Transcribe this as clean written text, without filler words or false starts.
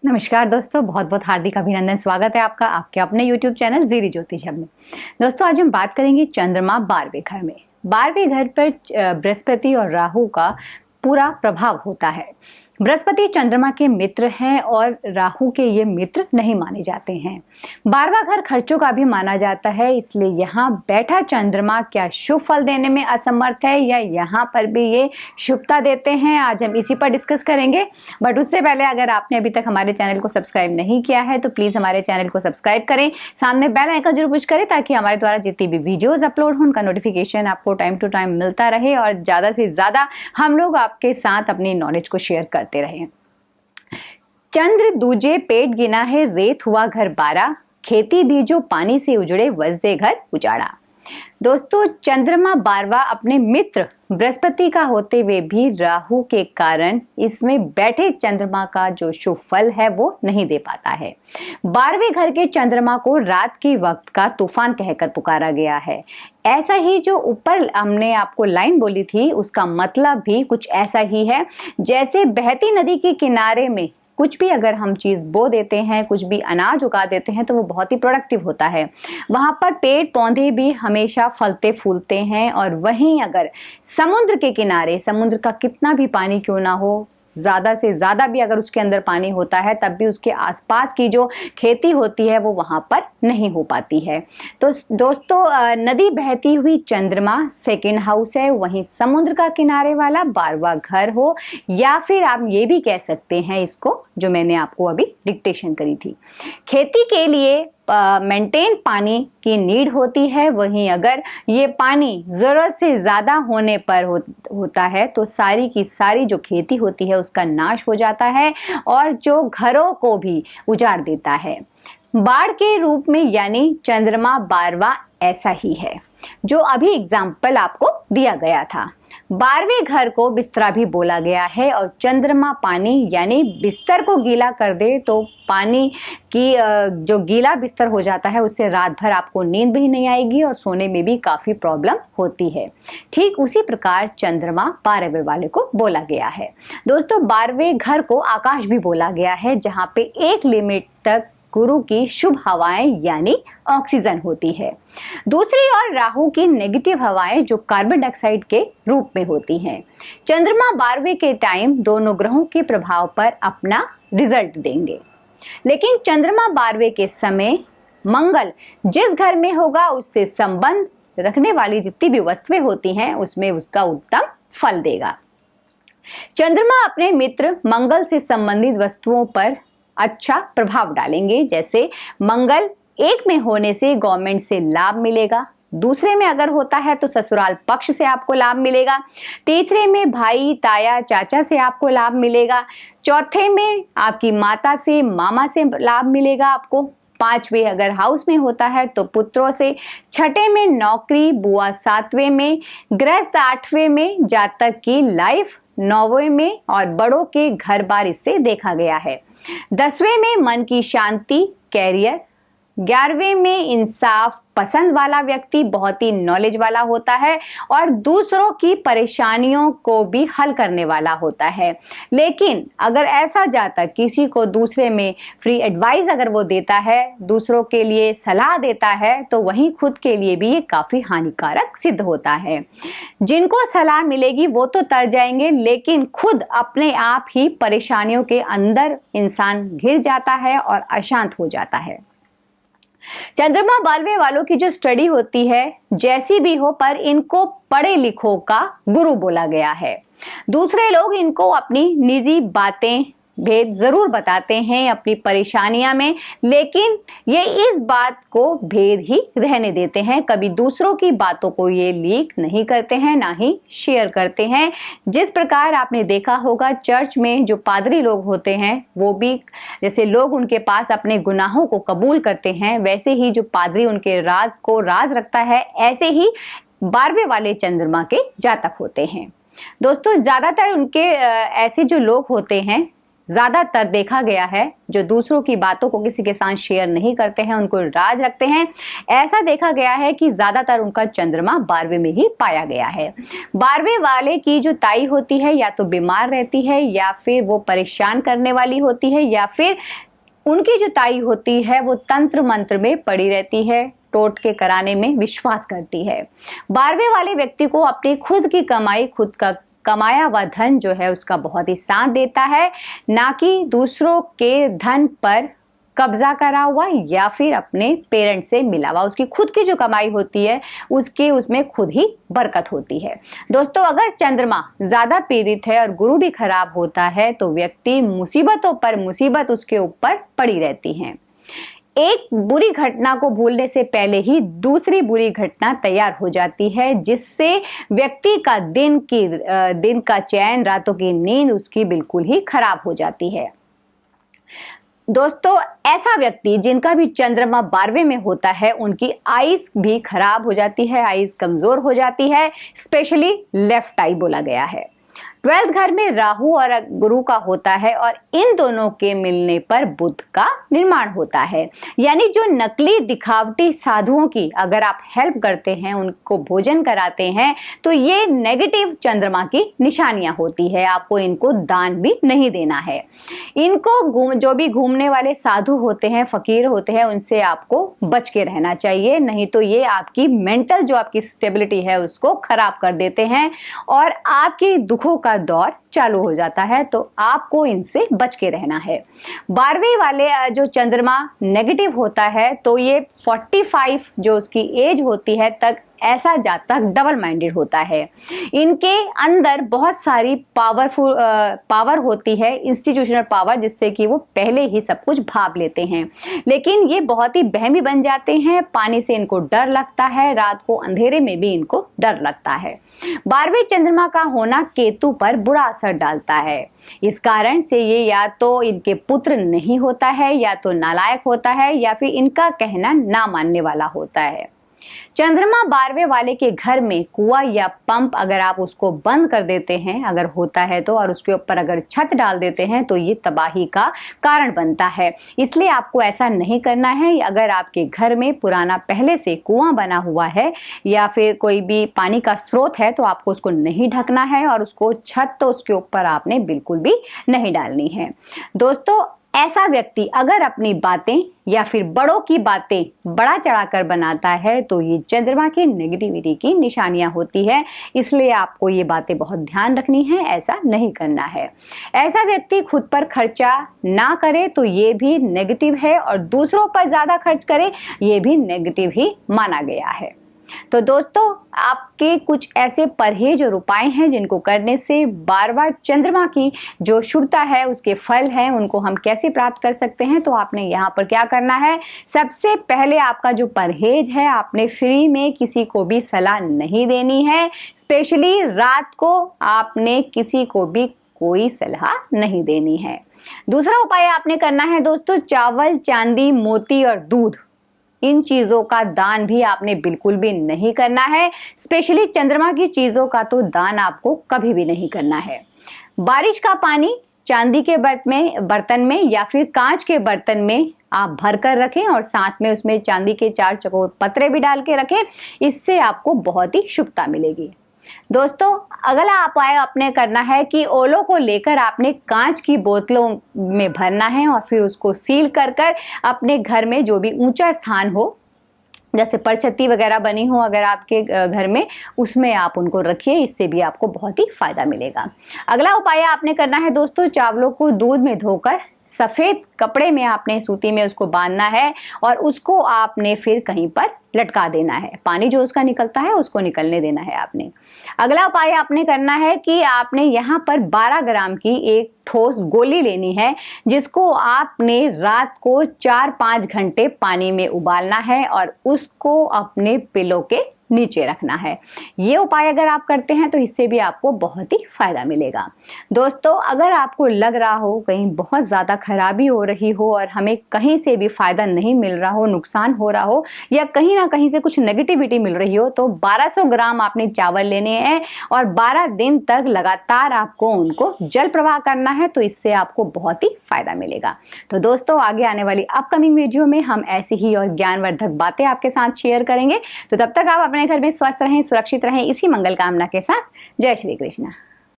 नमस्कार दोस्तों, बहुत बहुत हार्दिक अभिनंदन। स्वागत है आपका आपके अपने YouTube चैनल जीरी ज्योतिषम में। दोस्तों, आज हम बात करेंगे चंद्रमा 12वें घर में। 12वें घर पर बृहस्पति और राहु का पूरा प्रभाव होता है। बृहस्पति चंद्रमा के मित्र हैं और राहु के ये मित्र नहीं माने जाते हैं। 12वां घर खर्चों का भी माना जाता है, इसलिए यहाँ बैठा चंद्रमा क्या शुभ फल देने में असमर्थ है या यहाँ पर भी ये शुभता देते हैं, आज हम इसी पर डिस्कस करेंगे। बट उससे पहले अगर आपने अभी तक हमारे चैनल को सब्सक्राइब नहीं किया है तो प्लीज हमारे चैनल को सब्सक्राइब करें, सामने बेल आइकन जरूर पुश करें ताकि हमारे द्वारा जितनी भी वीडियोज अपलोड हो उनका नोटिफिकेशन आपको टाइम टू टाइम मिलता रहे और ज्यादा से ज्यादा हम लोग आपके साथ अपनी नॉलेज को शेयर करते रहे। चंद्र दूजे पेट गिना है, रेत हुआ घर 12, खेती बीजो पानी से उजड़े वजदे घर उजाड़ा। दोस्तों, चंद्रमा 12वां अपने मित्र बृहस्पति का होते हुए भी राहु के कारण इसमें बैठे चंद्रमा का जो शुभ फल है वो नहीं दे पाता है। 12वें घर के चंद्रमा को रात के वक्त का तूफान कहकर पुकारा गया है। ऐसा ही जो ऊपर हमने आपको लाइन बोली थी उसका मतलब भी कुछ ऐसा ही है, जैसे बहती नदी के किनारे में कुछ भी अगर हम चीज बो देते हैं, कुछ भी अनाज उगा देते हैं तो वो बहुत ही प्रोडक्टिव होता है। वहां पर पेड़ पौधे भी हमेशा फलते फूलते हैं। और वहीं अगर समुद्र के किनारे, समुद्र का कितना भी पानी क्यों ना हो, ज्यादा से ज्यादा भी अगर उसके अंदर पानी होता है तब भी उसके आसपास की जो खेती होती है वो वहां पर नहीं हो पाती है। तो दोस्तों, नदी बहती हुई चंद्रमा सेकंड हाउस है, वहीं समुद्र का किनारे वाला 12वां घर हो, या फिर आप ये भी कह सकते हैं इसको जो मैंने आपको अभी डिक्टेशन करी थी। खेती के लिए मेंटेन पानी की नीड होती है, वहीं अगर ये पानी जरूरत से ज्यादा होने पर होता है तो सारी की सारी जो खेती होती है उसका नाश हो जाता है और जो घरों को भी उजाड़ देता है। बाढ़ के रूप में यानी चंद्रमा 12वां ऐसा ही है जो अभी एग्जाम्पल आपको दिया गया था। 12वें घर को बिस्तरा भी बोला गया है और चंद्रमा पानी यानी बिस्तर को गीला कर दे तो पानी की जो गीला बिस्तर हो जाता है उससे रात भर आपको नींद भी नहीं आएगी और सोने में भी काफी प्रॉब्लम होती है। ठीक उसी प्रकार चंद्रमा 12वें वाले को बोला गया है। दोस्तों, 12वें घर को आकाश भी बोला गया है, जहां पे एक लिमिट तक गुरु की शुभ हवाएं यानी ऑक्सीजन होती है। दूसरी ओर राहु की नेगेटिव हवाएं जो कार्बन डाइऑक्साइड के रूप में होती हैं। चंद्रमा 12वें के टाइम दोनों ग्रहों के प्रभाव पर अपना रिजल्ट देंगे, लेकिन चंद्रमा 12वें के समय मंगल जिस घर में होगा उससे संबंध रखने वाली जितनी भी वस्तुएं होती हैं उसमें उसका उत्तम फल देगा। चंद्रमा अपने मित्र मंगल से संबंधित वस्तुओं पर अच्छा प्रभाव डालेंगे, जैसे मंगल एक में होने से गवर्नमेंट से लाभ मिलेगा, दूसरे में अगर होता है तो ससुराल पक्ष से आपको लाभ मिलेगा, तीसरे में भाई ताया चाचा से आपको लाभ मिलेगा, चौथे में आपकी माता से मामा से लाभ मिलेगा आपको, पांचवें अगर हाउस में होता है तो पुत्रों से, छठे में नौकरी, बुआ सातवें में, गृहस्थ आठवें में, जातक की लाइफ नौवें में और बड़ों के घर बार इससे देखा गया है। 10वें में मन की शांति, कैरियर, 11वें में इंसाफ, पसंद वाला व्यक्ति बहुत ही नॉलेज वाला होता है और दूसरों की परेशानियों को भी हल करने वाला होता है। लेकिन अगर ऐसा जातक किसी को दूसरे में फ्री एडवाइस अगर वो देता है, दूसरों के लिए सलाह देता है, तो वहीं खुद के लिए भी ये काफी हानिकारक सिद्ध होता है। जिनको सलाह मिलेगी वो तो तर जाएंगे, लेकिन खुद अपने आप ही परेशानियों के अंदर इंसान घिर जाता है और अशांत हो जाता है। चंद्रमा 12वें वालों की जो स्टडी होती है जैसी भी हो, पर इनको पढ़े लिखों का गुरु बोला गया है। दूसरे लोग इनको अपनी निजी बातें भेद जरूर बताते हैं अपनी परेशानियां में, लेकिन ये इस बात को भेद ही रहने देते हैं। कभी दूसरों की बातों को ये लीक नहीं करते हैं, ना ही शेयर करते हैं। जिस प्रकार आपने देखा होगा चर्च में जो पादरी लोग होते हैं वो भी जैसे लोग उनके पास अपने गुनाहों को कबूल करते हैं, वैसे ही जो पादरी उनके राज को राज रखता है, ऐसे ही 12वें वाले चंद्रमा के जातक होते हैं। दोस्तों, ज्यादातर उनके ऐसे जो लोग होते हैं ज्यादातर देखा गया है जो दूसरों की बातों को किसी के साथ शेयर नहीं करते हैं, उनको राज रखते हैं, ऐसा देखा गया है कि ज्यादातर उनका चंद्रमा 12वें में ही पाया गया है। 12वें वाले की जो ताई होती है या तो बीमार रहती है, या फिर वो परेशान करने वाली होती है, या फिर उनकी जो ताई होती है वो तंत्र मंत्र में पड़ी रहती है, टोटके कराने में विश्वास करती है। 12वें वाले व्यक्ति को अपनी खुद की कमाई, खुद का कमाया हुआ धन जो है उसका बहुत ही साथ देता है, ना कि दूसरों के धन पर कब्जा करा हुआ या फिर अपने पेरेंट्स से मिला हुआ। उसकी खुद की जो कमाई होती है उसमें खुद ही बरकत होती है। दोस्तों, अगर चंद्रमा ज्यादा पीड़ित है और गुरु भी खराब होता है तो व्यक्ति मुसीबतों पर मुसीबत उसके ऊपर पड़ी रहती है। एक बुरी घटना को भूलने से पहले ही दूसरी बुरी घटना तैयार हो जाती है, जिससे व्यक्ति का दिन का चैन, रातों की नींद उसकी बिल्कुल ही खराब हो जाती है। दोस्तों, ऐसा व्यक्ति जिनका भी चंद्रमा 12वें में होता है उनकी आईज भी खराब हो जाती है, आईज कमजोर हो जाती है, स्पेशली लेफ्ट आई बोला गया है। 12th घर में राहु और गुरु का होता है और इन दोनों के मिलने पर बुध का निर्माण होता है। यानी जो नकली दिखावटी साधुओं की अगर आप हेल्प करते हैं, उनको भोजन कराते हैं, तो ये नेगेटिव चंद्रमा की निशानियां होती है। आपको इनको दान भी नहीं देना है। इनको जो भी घूमने वाले साधु होते हैं, फकीर होते हैं, उनसे आपको बच के रहना चाहिए, नहीं तो ये आपकी मेंटल जो आपकी स्टेबिलिटी है उसको खराब कर देते हैं और आपकी दुखों का दौर चालू हो जाता है। तो आपको इनसे बच के रहना है। 12वें वाले जो चंद्रमा नेगेटिव होता है तो ये 45 जो उसकी एज होती है तक ऐसा जातक डबल माइंडेड होता है। इनके अंदर बहुत सारी पावर होती है, इंस्टीट्यूशनल पावर, जिससे कि वो पहले ही सब कुछ भाप लेते हैं। लेकिन ये बहुत ही बहमी बन जाते हैं। पानी से इनको डर लगता है, रात को अंधेरे में भी इनको डर लगता है। 12वें चंद्रमा का होना केतु पर बुरा असर डालता है। इस कारण से ये या तो इनके पुत्र नहीं होता है, या तो नालायक होता है, या फिर इनका कहना ना मानने वाला होता है। चंद्रमा 12वें वाले के घर में कुआं या पंप अगर आप उसको बंद कर देते हैं, अगर होता है तो, और उसके ऊपर अगर छत डाल देते हैं तो ये तबाही का कारण बनता है। इसलिए आपको ऐसा नहीं करना है। अगर आपके घर में पुराना पहले से कुआं बना हुआ है या फिर कोई भी पानी का स्रोत है तो आपको उसको नहीं ढकना है, और उसको छत तो उसके ऊपर आपने बिल्कुल भी नहीं डालनी है। दोस्तों, ऐसा व्यक्ति अगर अपनी बातें या फिर बड़ों की बातें बड़ा चढ़ाकर बनाता है तो ये चंद्रमा की नेगेटिविटी की निशानियां होती है। इसलिए आपको ये बातें बहुत ध्यान रखनी है, ऐसा नहीं करना है। ऐसा व्यक्ति खुद पर खर्चा ना करे तो ये भी नेगेटिव है, और दूसरों पर ज्यादा खर्च करे ये भी नेगेटिव ही माना गया है। तो दोस्तों, आपके कुछ ऐसे परहेज और उपाय हैं जिनको करने से 12वां चंद्रमा की जो शुभता है, उसके फल हैं, उनको हम कैसे प्राप्त कर सकते हैं। तो आपने यहाँ पर क्या करना है, सबसे पहले आपका जो परहेज है, आपने फ्री में किसी को भी सलाह नहीं देनी है। स्पेशली रात को आपने किसी को भी कोई सलाह नहीं देनी है। दूसरा उपाय आपने करना है दोस्तों, चावल, चांदी, मोती और दूध, इन चीजों का दान भी आपने बिल्कुल भी नहीं करना है। स्पेशली चंद्रमा की चीजों का तो दान आपको कभी भी नहीं करना है। बारिश का पानी चांदी के बर्तन में या फिर कांच के बर्तन में आप भर कर रखें, और साथ में उसमें चांदी के 4 चकोर पत्रे भी डाल के रखें। इससे आपको बहुत ही शुभता मिलेगी। दोस्तों, अगला उपाय आपने करना है कि ओलों को लेकर आपने कांच की बोतलों में भरना है और फिर उसको सील कर अपने घर में जो भी ऊंचा स्थान हो, जैसे परछत्ती वगैरह बनी हो अगर आपके घर में, उसमें आप उनको रखिए। इससे भी आपको बहुत ही फायदा मिलेगा। अगला उपाय आपने करना है दोस्तों, चावलों को दूध में धोकर सफेद कपड़े में आपने सूती में उसको बांधना है और उसको आपने फिर कहीं पर लटका देना है। पानी जो उसका निकलता है उसको निकलने देना है आपने। अगला उपाय आपने करना है कि आपने यहाँ पर 12 ग्राम की एक ठोस गोली लेनी है, जिसको आपने रात को 4-5 घंटे पानी में उबालना है और उसको अपने पिलो के नीचे रखना है। ये उपाय अगर आप करते हैं तो इससे भी आपको बहुत ही फायदा मिलेगा। दोस्तों, अगर आपको लग रहा हो कहीं बहुत ज़्यादा खराबी हो रही हो और हमें कहीं से भी फायदा नहीं मिल रहा हो, नुकसान हो रहा हो या कहीं ना कहीं से कुछ नेगेटिविटी मिल रही हो, तो 1200 ग्राम आपने चावल लेने हैं और 12 दिन तक लगातार आपको उनको जल प्रवाह करना है, तो इससे आपको बहुत ही फायदा मिलेगा। तो दोस्तों, आगे आने वाली अपकमिंग वीडियो में हम ऐसी ही और ज्ञानवर्धक बातें आपके साथ शेयर करेंगे। तो तब तक आप अपने घर में स्वस्थ रहें, सुरक्षित रहें, इसी मंगल कामना के साथ। जय श्री कृष्ण।